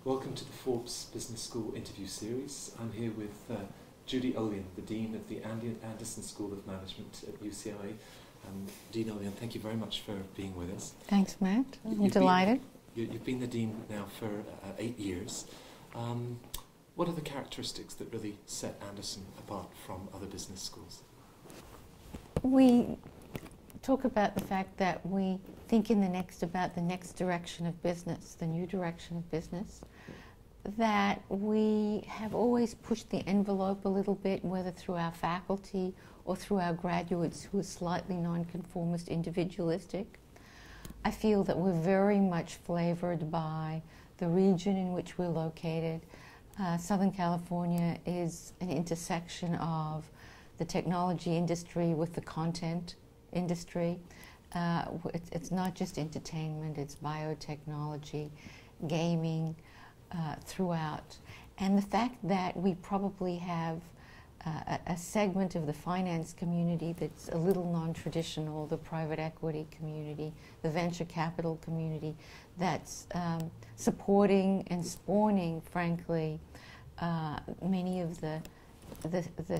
Welcome to the Forbes Business School interview series. I'm here with Judy Olian, the Dean of the Anderson School of Management at UCLA. Dean Olian, thank you very much for being with us. Thanks, Matt. I'm delighted. You've been the Dean now for 8 years. What are the characteristics that really set Anderson apart from other business schools? We talk about the fact that we think about the next direction of business, the new direction of business, that we have always pushed the envelope a little bit, whether through our faculty or through our graduates who are slightly nonconformist, individualistic. I feel that we're very much flavored by the region in which we're located. Southern California is an intersection of the technology industry with the content industry. It's not just entertainment, it's biotechnology, gaming, throughout. And the fact that we probably have a segment of the finance community that's a little non-traditional, the private equity community, the venture capital community, that's supporting and spawning, frankly, many of the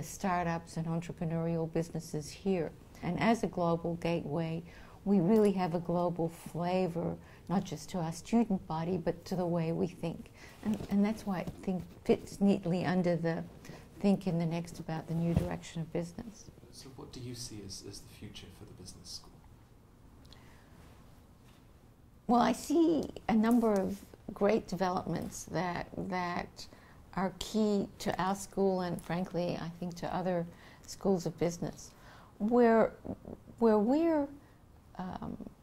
startups and entrepreneurial businesses here. And as a global gateway, we really have a global flavor, not just to our student body, but to the way we think. And that's why I think fits neatly under the think in the next about the new direction of business. So what do you see as the future for the business school? Well, I see a number of great developments that are key to our school and, frankly, I think to other schools of business. Where we're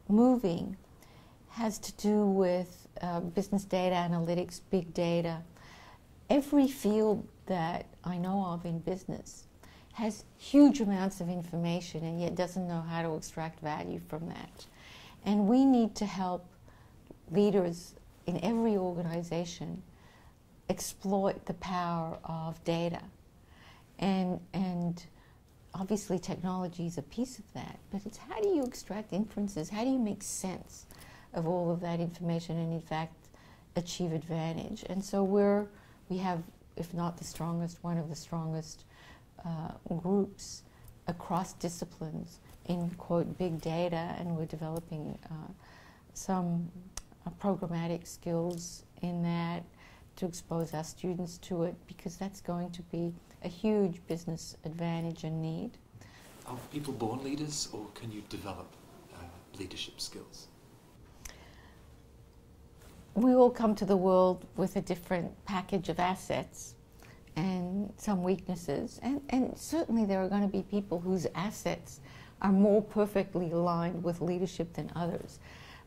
moving has to do with business data analytics, big data. Every field that I know of in business has huge amounts of information and yet doesn't know how to extract value from that. And we need to help leaders in every organization exploit the power of data. And obviously technology is a piece of that, but it's how do you extract inferences? How do you make sense of all of that information and in fact achieve advantage? And so we have, if not the strongest, one of the strongest groups across disciplines in, quote, big data, and we're developing some programmatic skills in that to expose our students to it, because that's going to be a huge business advantage and need. Are people born leaders, or can you develop leadership skills? We all come to the world with a different package of assets and some weaknesses, and certainly there are going to be people whose assets are more perfectly aligned with leadership than others.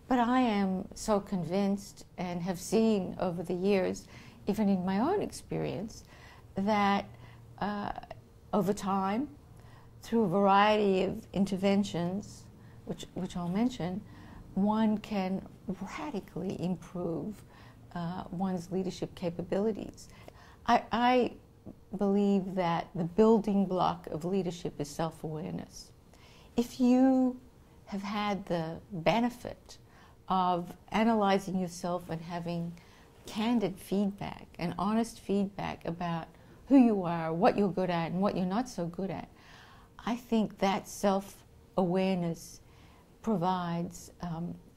But I am so convinced and have seen over the years, even in my own experience, that over time, through a variety of interventions, which I'll mention, one can radically improve one's leadership capabilities. I believe that the building block of leadership is self-awareness. If you have had the benefit of analyzing yourself and having candid feedback and honest feedback about who you are, what you're good at, and what you're not so good at, I think that self-awareness provides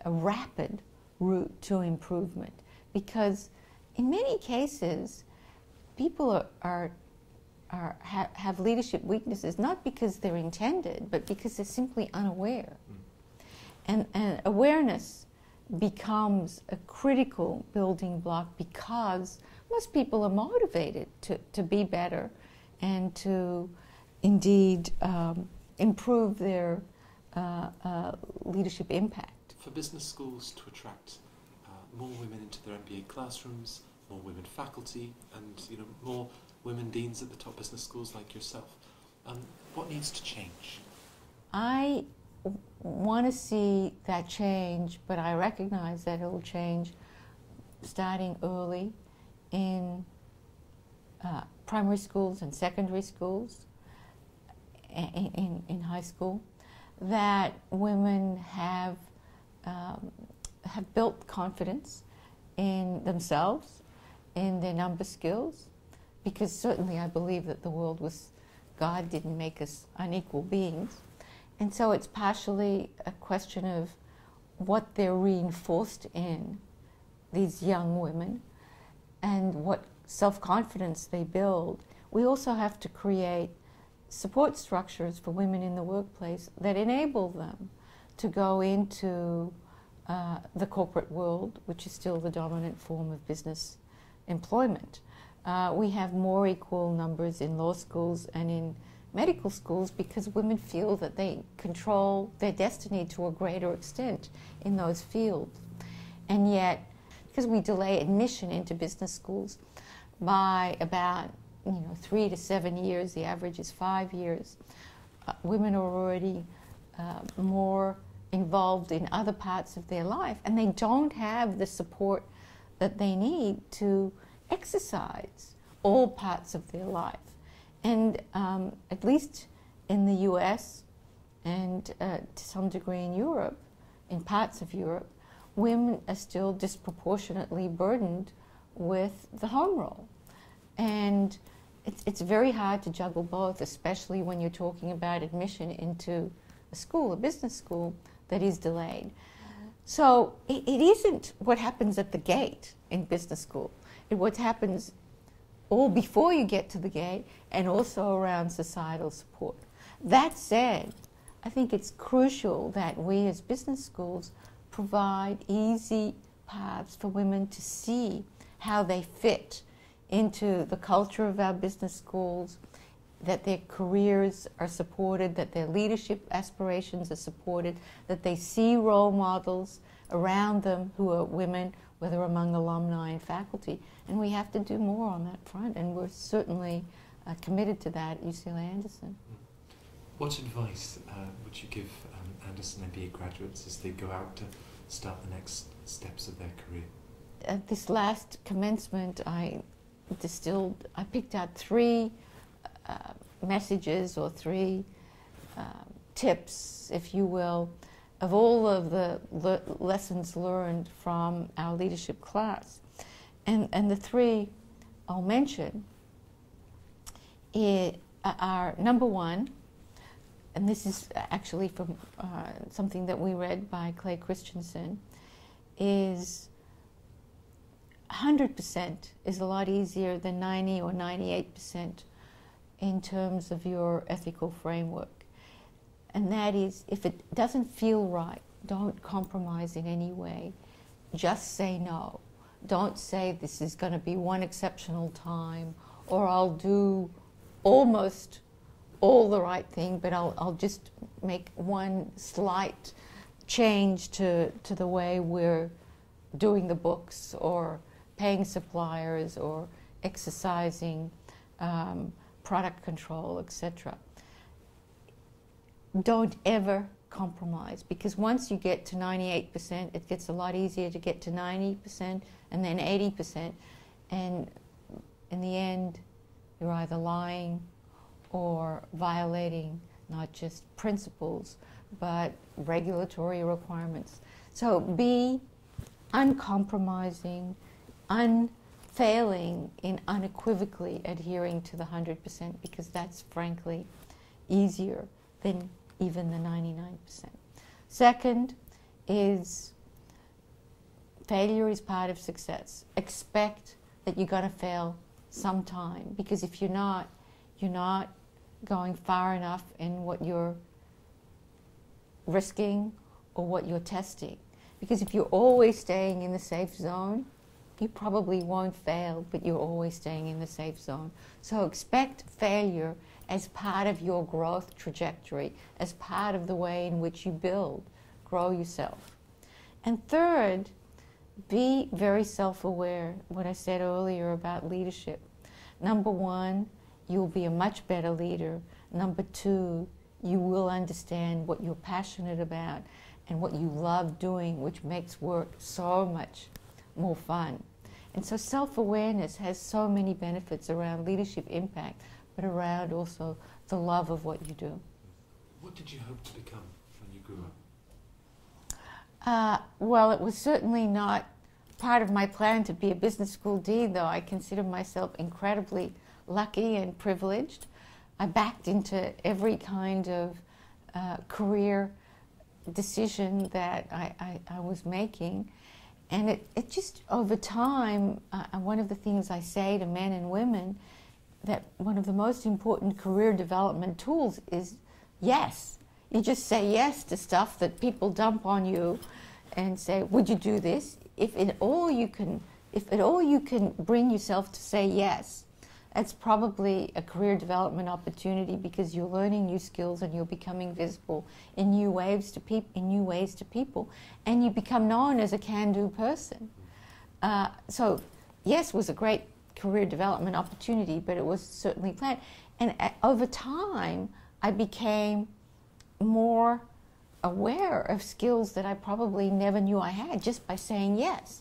a rapid route to improvement, because in many cases people have leadership weaknesses not because they're intended, but because they're simply unaware. And awareness becomes a critical building block, because most people are motivated to be better and to indeed improve their leadership impact. For business schools to attract more women into their MBA classrooms, more women faculty, and more women deans at the top business schools like yourself, what needs to change? I want to see that change, but I recognize that it'll change starting early in primary schools and secondary schools, in high school, that women have built confidence in themselves in their number skills, because certainly I believe that God didn't make us unequal beings. And so it's partially a question of what they're reinforced in, these young women, and what self-confidence they build. We also have to create support structures for women in the workplace that enable them to go into the corporate world, which is still the dominant form of business employment. We have more equal numbers in law schools and in medical schools because women feel that they control their destiny to a greater extent in those fields. And yet, because we delay admission into business schools by about 3 to 7 years, the average is 5 years, women are already more involved in other parts of their life, and they don't have the support that they need to exercise all parts of their life. And at least in the US and to some degree in Europe, in parts of Europe, women are still disproportionately burdened with the home role. And it's very hard to juggle both, especially when you're talking about admission into a school, a business school, that is delayed. So it isn't what happens at the gate in business school. It's what happens all before you get to the gate and also around societal support. That said, I think it's crucial that we as business schools provide easy paths for women to see how they fit into the culture of our business schools, that their careers are supported, that their leadership aspirations are supported, that they see role models around them who are women, whether among alumni and faculty. And we have to do more on that front, and we're certainly committed to that at UCLA Anderson. What advice would you give Anderson MBA graduates as they go out to start the next steps of their career? At this last commencement, I picked out 3 messages or 3 tips, if you will, of all of the lessons learned from our leadership class. And the 3 I'll mention are, number 1, and this is actually from something that we read by Clay Christensen, is 100% is a lot easier than 90 or 98% in terms of your ethical framework. And that is, if it doesn't feel right, don't compromise in any way. Just say no. Don't say this is going to be one exceptional time, or I'll do almost all the right thing, but I'll just make one slight change to the way we're doing the books, or paying suppliers, or exercising product control, etc. Don't ever compromise, because once you get to 98%, it gets a lot easier to get to 90% and then 80%. And in the end, you're either lying or violating not just principles, but regulatory requirements. So be uncompromising, unfailing in unequivocally adhering to the 100%, because that's frankly easier than even the 99%. Second is, failure is part of success. Expect that you're going to fail sometime, because if you're not going far enough in what you're risking or what you're testing. Because if you're always staying in the safe zone, you probably won't fail, but you're always staying in the safe zone. So expect failure as part of your growth trajectory, as part of the way in which you build, grow yourself. And third, be very self-aware, what I said earlier about leadership. Number 1, you'll be a much better leader. Number 2, you will understand what you're passionate about and what you love doing, which makes work so much more fun. And so self-awareness has so many benefits around leadership impact, but around also the love of what you do. What did you hope to become when you grew up? Well, it was certainly not part of my plan to be a business school dean, though I consider myself incredibly lucky and privileged. I backed into every kind of career decision that I was making. And it just, over time, one of the things I say to men and women, that one of the most important career development tools is yes. You just say yes to stuff that people dump on you and say, would you do this? If at all you can bring yourself to say yes, that's probably a career development opportunity, because you're learning new skills and you're becoming visible in new ways to people, and you become known as a can-do person. So yes was a great career development opportunity, but it was certainly planned. And over time, I became more aware of skills that I probably never knew I had just by saying yes.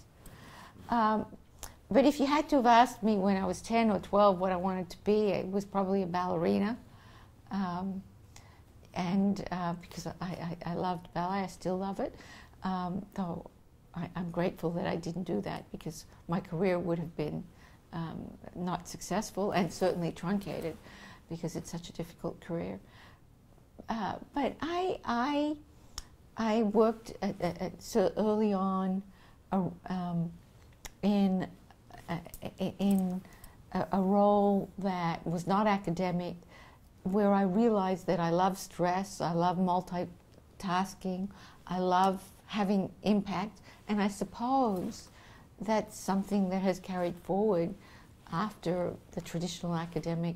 But if you had to have asked me when I was 10 or 12 what I wanted to be, it was probably a ballerina. Because I loved ballet, I still love it. Though I'm grateful that I didn't do that, because my career would have been not successful and certainly truncated, because it's such a difficult career. But I worked so early on in a role that was not academic, where I realized that I love stress, I love multitasking, I love having impact, and I suppose that's something that has carried forward after the traditional academic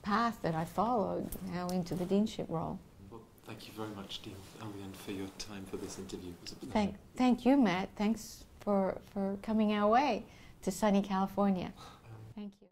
path that I followed, now into the deanship role. Well, thank you very much, Dean Elian, for your time for this interview. It was a pleasure. Thank you, Matt. Thanks for coming our way to sunny California. Thank you.